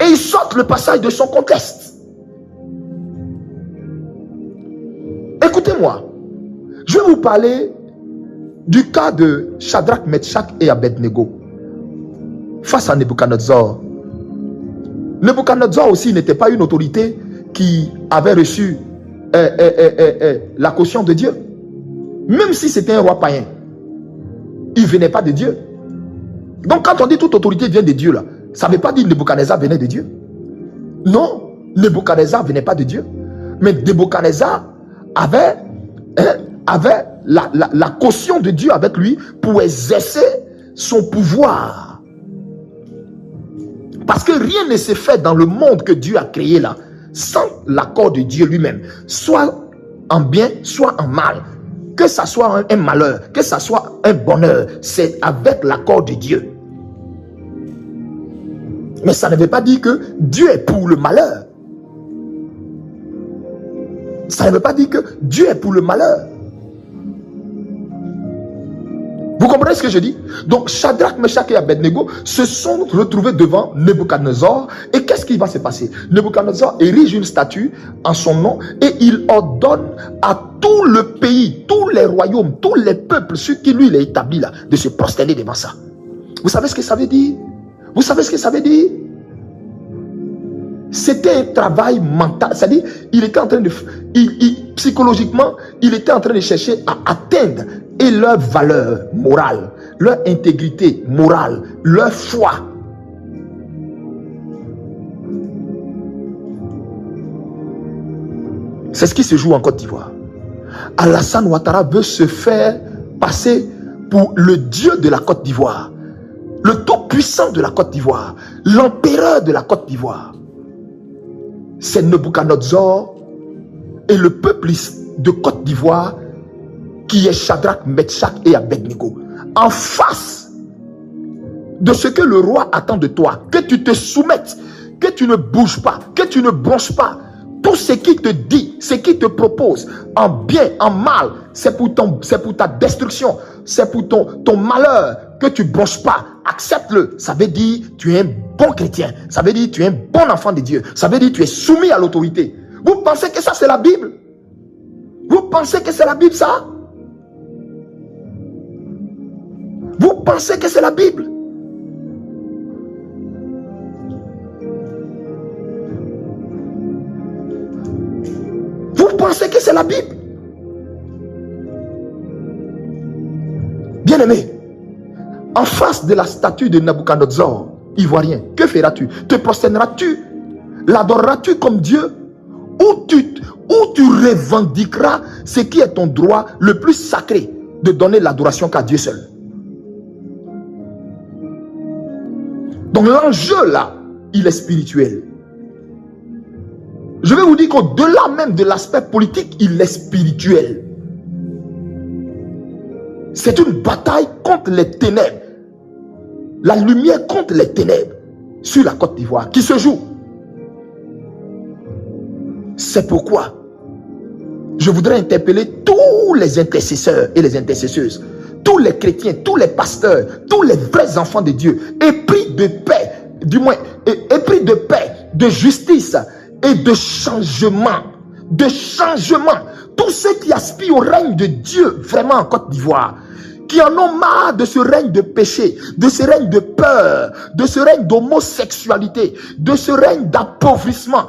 Et ils sortent le passage de son contexte. Écoutez-moi, je vais vous parler du cas de Shadrach, Meshach et Abednego face à Nebuchadnezzar. Nebuchadnezzar aussi n'était pas une autorité qui avait reçu la caution de Dieu. Même si c'était un roi païen, il ne venait pas de Dieu. Donc quand on dit toute autorité vient de Dieu, là, ça ne veut pas dire que Nebuchadnezzar venait de Dieu. Non, Nebuchadnezzar ne venait pas de Dieu. Mais Nebuchadnezzar avait la caution de Dieu avec lui pour exercer son pouvoir. Parce que rien ne s'est fait dans le monde que Dieu a créé là, sans l'accord de Dieu lui-même, soit en bien, soit en mal. Que ça soit un malheur, que ça soit un bonheur, c'est avec l'accord de Dieu. Mais ça ne veut pas dire que Dieu est pour le malheur. Ça ne veut pas dire que Dieu est pour le malheur. Vous comprenez ce que je dis? Donc Shadrach, Meshach et Abednego se sont retrouvés devant Nebuchadnezzar. Et qu'est-ce qui va se passer? Nebuchadnezzar érige une statue en son nom et il ordonne à tout le pays, tous les royaumes, tous les peuples, ceux qui lui il a établi là, de se prosterner devant ça. Vous savez ce que ça veut dire? Vous savez ce que ça veut dire? C'était un travail mental. C'est-à-dire, il était en train de... psychologiquement, il était en train de chercher à atteindre et leur valeur morale, leur intégrité morale, leur foi. C'est ce qui se joue en Côte d'Ivoire. Alassane Ouattara veut se faire passer pour le dieu de la Côte d'Ivoire, le tout-puissant de la Côte d'Ivoire, l'empereur de la Côte d'Ivoire. C'est Nebuchadnezzar et le peuple de Côte d'Ivoire qui est Shadrach, Meshach et Abednego. En face de ce que le roi attend de toi, que tu te soumettes, que tu ne bouges pas, que tu ne bronches pas. Tout ce qu'il te dit, ce qu'il te propose, en bien, en mal, c'est pour ta destruction, c'est pour ton malheur, que tu ne bronches pas. Accepte-le. Ça veut dire tu es un bon chrétien. Ça veut dire tu es un bon enfant de Dieu. Ça veut dire tu es soumis à l'autorité. Vous pensez que ça c'est la Bible? Vous pensez que c'est la Bible ça? Vous pensez que c'est la Bible? Vous pensez que c'est la Bible? Bien-aimé, en face de la statue de Nebuchadnezzar, ivoirien, que feras-tu? Te prosterneras-tu? L'adoreras-tu comme Dieu? Ou tu revendiqueras ce qui est ton droit le plus sacré de donner l'adoration qu'à Dieu seul? Donc l'enjeu là, il est spirituel. Je vais vous dire qu'au-delà même de l'aspect politique, il est spirituel. C'est une bataille contre les ténèbres. la lumière contre les ténèbres sur la Côte d'Ivoire qui se joue. C'est pourquoi je voudrais interpeller tous les intercesseurs et les intercesseuses, tous les chrétiens, tous les pasteurs, tous les vrais enfants de Dieu, épris de paix, du moins épris de paix, de justice et de changement. Tous ceux qui aspirent au règne de Dieu vraiment en Côte d'Ivoire, qui en ont marre de ce règne de péché, de ce règne de peur, de ce règne d'homosexualité, de ce règne d'appauvrissement.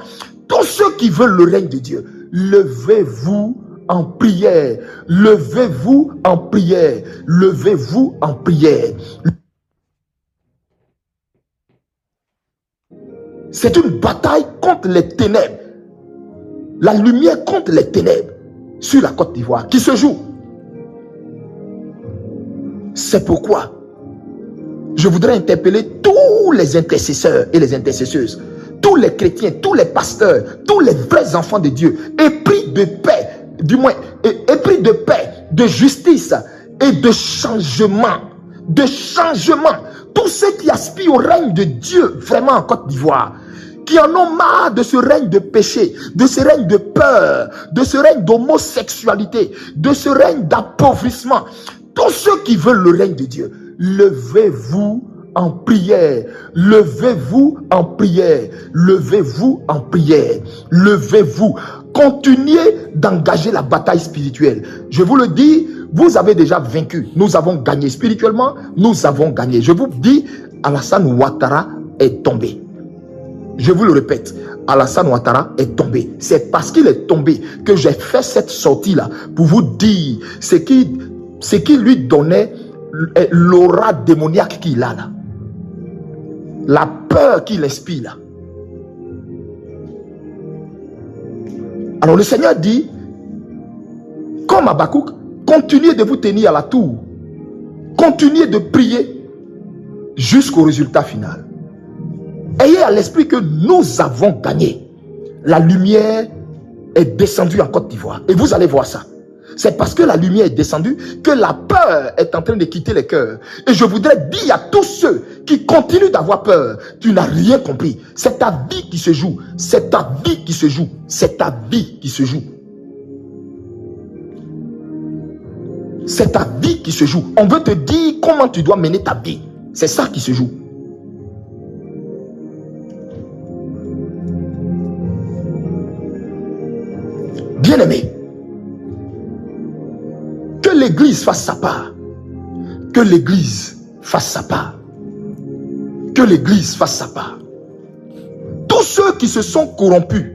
Tous ceux qui veulent le règne de Dieu, levez-vous en prière. Levez-vous en prière. Levez-vous en prière. C'est une bataille contre les ténèbres. La lumière contre les ténèbres sur la Côte d'Ivoire qui se joue. C'est pourquoi je voudrais interpeller tous les intercesseurs et les intercesseuses, tous les chrétiens, tous les pasteurs, tous les vrais enfants de Dieu, épris de paix, du moins épris de paix, de justice et de changement. Tous ceux qui aspirent au règne de Dieu vraiment en Côte d'Ivoire, qui en ont marre de ce règne de péché, de ce règne de peur, de ce règne d'homosexualité, de ce règne d'appauvrissement. Tous ceux qui veulent le règne de Dieu, levez-vous en prière. Levez-vous en prière. Levez-vous en prière. Levez-vous. Continuez d'engager la bataille spirituelle. Je vous le dis, vous avez déjà vaincu. Nous avons gagné spirituellement. Nous avons gagné. Je vous dis, Alassane Ouattara est tombé. Je vous le répète, Alassane Ouattara est tombé. C'est parce qu'il est tombé que j'ai fait cette sortie-là pour vous dire ce qui lui donnait l'aura démoniaque qu'il a là. La peur qu'il inspire là. Alors le Seigneur dit, comme Habakkuk, continuez de vous tenir à la tour. Continuez de prier jusqu'au résultat final. Ayez à l'esprit que nous avons gagné. La lumière est descendue en Côte d'Ivoire. Et vous allez voir ça. C'est parce que la lumière est descendue que la peur est en train de quitter les cœurs. Et je voudrais dire à tous ceux qui continuent d'avoir peur, tu n'as rien compris. C'est ta vie qui se joue. C'est ta vie qui se joue. C'est ta vie qui se joue. C'est ta vie qui se joue. On veut te dire comment tu dois mener ta vie. C'est ça qui se joue. Bien-aimé, que l'Église fasse sa part. Que l'Église fasse sa part. Que l'Église fasse sa part. Tous ceux qui se sont corrompus,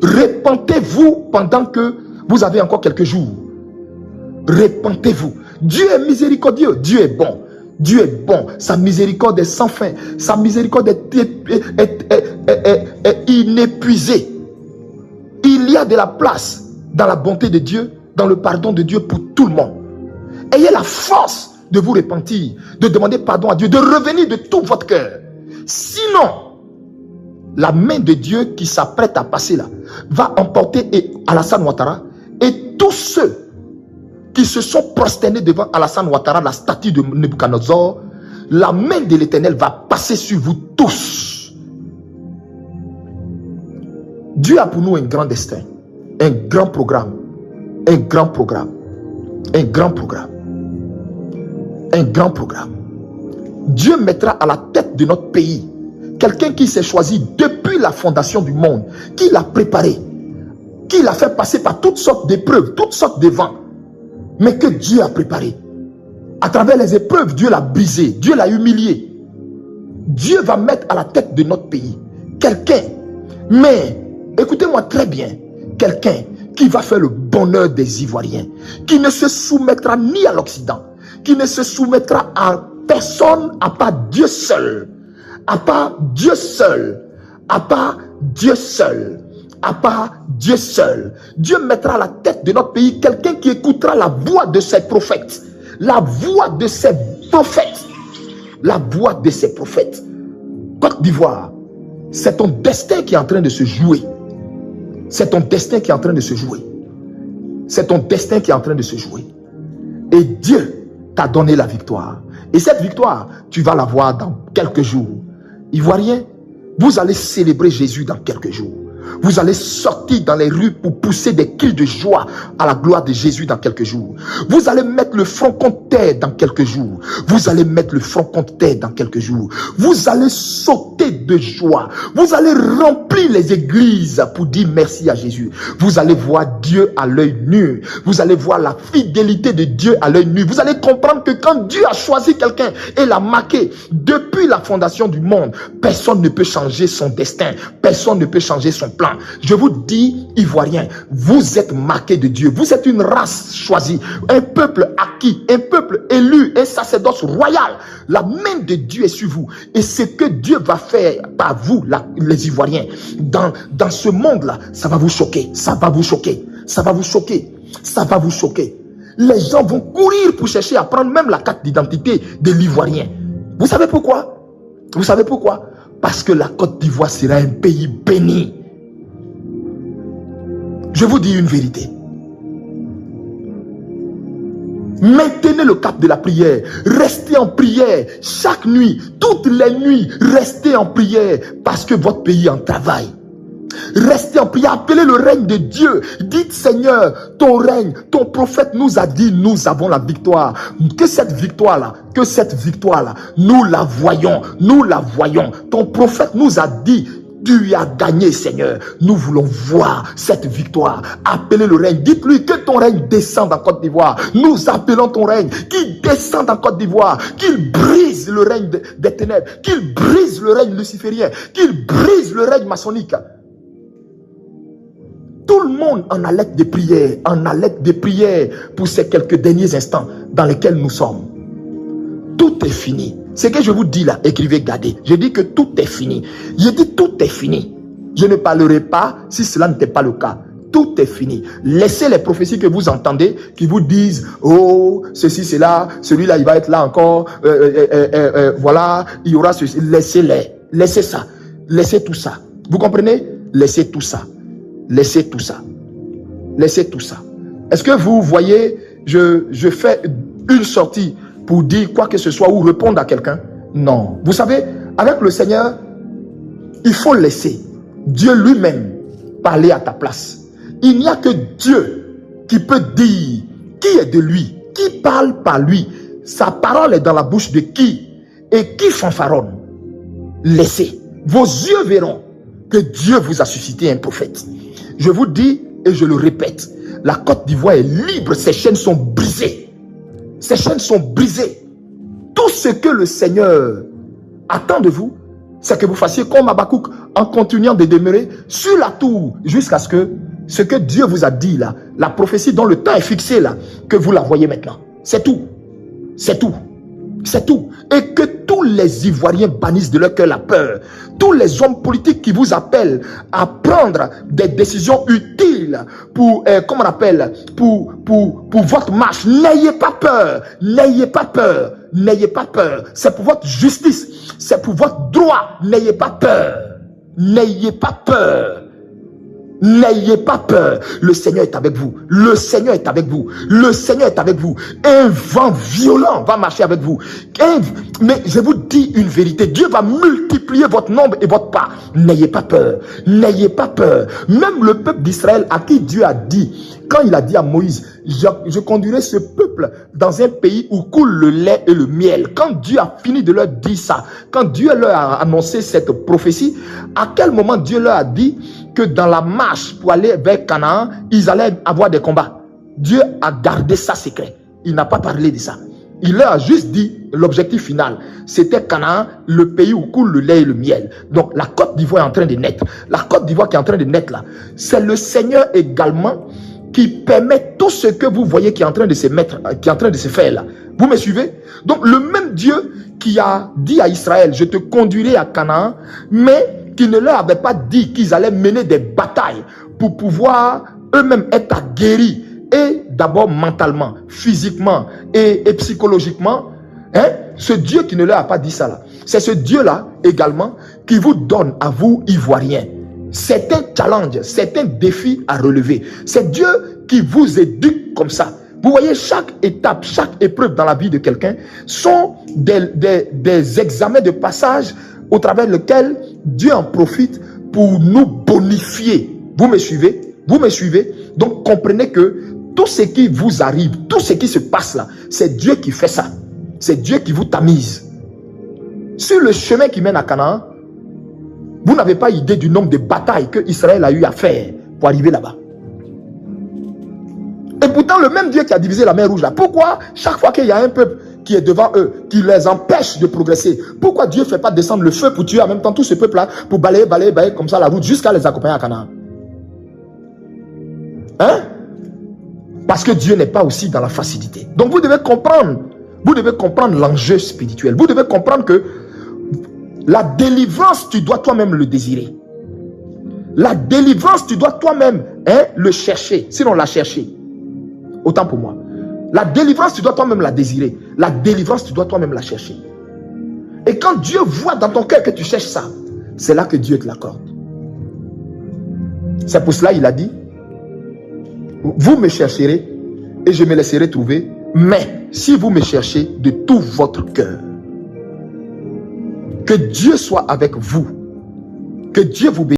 repentez-vous pendant que vous avez encore quelques jours. Repentez-vous. Dieu est miséricordieux. Dieu est bon. Dieu est bon. Sa miséricorde est sans fin. Sa miséricorde est inépuisée. Il y a de la place dans la bonté de Dieu, dans le pardon de Dieu pour tout le monde. Ayez la force de vous repentir, de demander pardon à Dieu, de revenir de tout votre cœur. Sinon, la main de Dieu qui s'apprête à passer là, va emporter Alassane Ouattara et tous ceux qui se sont prosternés devant Alassane Ouattara, la statue de Nebuchadnezzar. La main de l'Éternel va passer sur vous tous. Dieu a pour nous un grand destin, un grand programme, un grand programme, un grand programme, un grand programme. Dieu mettra à la tête de notre pays quelqu'un qui s'est choisi depuis la fondation du monde, qui l'a préparé, qui l'a fait passer par toutes sortes d'épreuves, toutes sortes de vents, mais que Dieu a préparé. À travers les épreuves, Dieu l'a brisé, Dieu l'a humilié. Dieu va mettre à la tête de notre pays quelqu'un, mais écoutez-moi très bien, quelqu'un qui va faire le bonheur des Ivoiriens, qui ne se soumettra ni à l'Occident, qui ne se soumettra à personne à part Dieu seul, à part Dieu seul, à part Dieu seul, à part Dieu seul. Dieu mettra à la tête de notre pays quelqu'un qui écoutera la voix de ses prophètes, la voix de ses prophètes, la voix de ses prophètes. Côte d'Ivoire, c'est ton destin qui est en train de se jouer. C'est ton destin qui est en train de se jouer. C'est ton destin qui est en train de se jouer. Et Dieu t'a donné la victoire. Et cette victoire, tu vas la voir dans quelques jours. Ivoirien, vous allez célébrer Jésus dans quelques jours. Vous allez sortir dans les rues pour pousser des cris de joie à la gloire de Jésus dans quelques jours. Vous allez mettre le front contre terre dans quelques jours. Vous allez mettre le front contre terre dans quelques jours. Vous allez sauter de joie. Vous allez remplir les églises pour dire merci à Jésus. Vous allez voir Dieu à l'œil nu. Vous allez voir la fidélité de Dieu à l'œil nu. Vous allez comprendre que quand Dieu a choisi quelqu'un et l'a marqué depuis la fondation du monde, personne ne peut changer son destin. Personne ne peut changer son plan. Je vous dis, Ivoiriens, vous êtes marqués de Dieu. Vous êtes une race choisie, un peuple acquis, un peuple élu, un sacerdoce royal. La main de Dieu est sur vous. Et ce que Dieu va faire par vous, les Ivoiriens, dans ce monde-là, ça va vous choquer. Ça va vous choquer. Ça va vous choquer. Ça va vous choquer. Les gens vont courir pour chercher à prendre même la carte d'identité de l'Ivoirien. Vous savez pourquoi? Vous savez pourquoi? Parce que la Côte d'Ivoire sera un pays béni. Je vous dis une vérité. Maintenez le cap de la prière. Restez en prière chaque nuit, toutes les nuits. Restez en prière parce que votre pays en travaille. Restez en prière, appelez le règne de Dieu. Dites Seigneur, ton règne, ton prophète nous a dit, nous avons la victoire. Que cette victoire-là, nous la voyons, nous la voyons. Ton prophète nous a dit, tu as gagné, Seigneur. Nous voulons voir cette victoire. Appelez le règne. Dites-lui que ton règne descende en Côte d'Ivoire. Nous appelons ton règne qui descende en Côte d'Ivoire. Qu'il brise le règne des ténèbres. Qu'il brise le règne luciférien. Qu'il brise le règne maçonnique. Tout le monde en haleine de prière, pour ces quelques derniers instants dans lesquels nous sommes. Tout est fini. Ce que je vous dis là, écrivez, gardez. Je dis que tout est fini. Je dis tout est fini. Je ne parlerai pas si cela n'était pas le cas. Tout est fini. Laissez les prophéties que vous entendez, qui vous disent, oh, ceci, cela, celui-là, il va être là encore, voilà, il y aura ceci. Laissez-les. Laissez ça. Laissez tout ça. Vous comprenez? Laissez tout ça. Laissez tout ça. Laissez tout ça. Est-ce que vous voyez, je fais une sortie pour dire quoi que ce soit ou répondre à quelqu'un? Non. Vous savez, avec le Seigneur, il faut laisser Dieu lui-même parler à ta place. Il n'y a que Dieu qui peut dire qui est de lui, qui parle par lui. Sa parole est dans la bouche de qui et qui fanfaronne. Laissez. Vos yeux verront que Dieu vous a suscité un prophète. Je vous dis et je le répète, la Côte d'Ivoire est libre, ses chaînes sont brisées. Ces chaînes sont brisées. Tout ce que le Seigneur attend de vous, c'est que vous fassiez comme Habakkuk, en continuant de demeurer sur la tour, jusqu'à ce que Dieu vous a dit là, la prophétie dont le temps est fixé là, que vous la voyez maintenant. C'est tout. C'est tout. C'est tout. Et que tous les Ivoiriens bannissent de leur cœur la peur. Tous les hommes politiques qui vous appellent à prendre des décisions utiles pour, comment on appelle, pour votre marche. N'ayez pas peur. N'ayez pas peur. N'ayez pas peur. C'est pour votre justice. C'est pour votre droit. N'ayez pas peur. N'ayez pas peur. N'ayez pas peur. Le Seigneur est avec vous. Le Seigneur est avec vous. Le Seigneur est avec vous. Un vent violent va marcher avec vous. Mais je vous dis une vérité. Dieu va multiplier votre nombre et votre part. N'ayez pas peur. N'ayez pas peur. Même le peuple d'Israël à qui Dieu a dit, quand il a dit à Moïse, je conduirai ce peuple dans un pays où coule le lait et le miel. Quand Dieu a fini de leur dire ça, quand Dieu leur a annoncé cette prophétie, à quel moment Dieu leur a dit que dans la marche pour aller vers Canaan, ils allaient avoir des combats? Dieu a gardé ça secret. Il n'a pas parlé de ça. Il leur a juste dit l'objectif final. C'était Canaan, le pays où coule le lait et le miel. Donc la Côte d'Ivoire est en train de naître. La Côte d'Ivoire qui est en train de naître là, c'est le Seigneur également qui permet tout ce que vous voyez qui est en train de se mettre, qui est en train de se faire là. Vous me suivez? Donc le même Dieu qui a dit à Israël, je te conduirai à Canaan, mais qui ne leur avait pas dit qu'ils allaient mener des batailles pour pouvoir eux-mêmes être guéris, et d'abord mentalement, physiquement et psychologiquement. Hein? Ce Dieu qui ne leur a pas dit ça là, c'est ce Dieu-là également qui vous donne à vous, Ivoiriens, c'est un challenge, c'est un défi à relever. C'est Dieu qui vous éduque comme ça, Vous voyez, chaque étape, chaque épreuve dans la vie de quelqu'un sont des examens de passage au travers lesquels Dieu en profite pour nous bonifier. Vous me suivez? Vous me suivez? Donc comprenez que tout ce qui vous arrive, tout ce qui se passe là, c'est Dieu qui fait ça. C'est Dieu qui vous tamise. Sur le chemin qui mène à Canaan, vous n'avez pas idée du nombre de batailles que Israël a eu à faire pour arriver là-bas. Et pourtant, le même Dieu qui a divisé la mer Rouge là, pourquoi chaque fois qu'il y a un peuple qui est devant eux, qui les empêche de progresser, pourquoi Dieu ne fait pas descendre le feu pour tuer en même temps tout ce peuple-là, pour balayer comme ça la route jusqu'à les accompagner à Canaan? Hein? Parce que Dieu n'est pas aussi dans la facilité. Donc vous devez comprendre l'enjeu spirituel. Vous devez comprendre que la délivrance, tu dois toi-même le désirer. La délivrance, tu dois toi-même le chercher, sinon la chercher. Autant pour moi. La délivrance, tu dois toi-même la désirer. La délivrance, tu dois toi-même la chercher. Et quand Dieu voit dans ton cœur que tu cherches ça, c'est là que Dieu te l'accorde. C'est pour cela qu'il a dit, vous me chercherez et je me laisserai trouver, mais si vous me cherchez de tout votre cœur, que Dieu soit avec vous, que Dieu vous bénisse.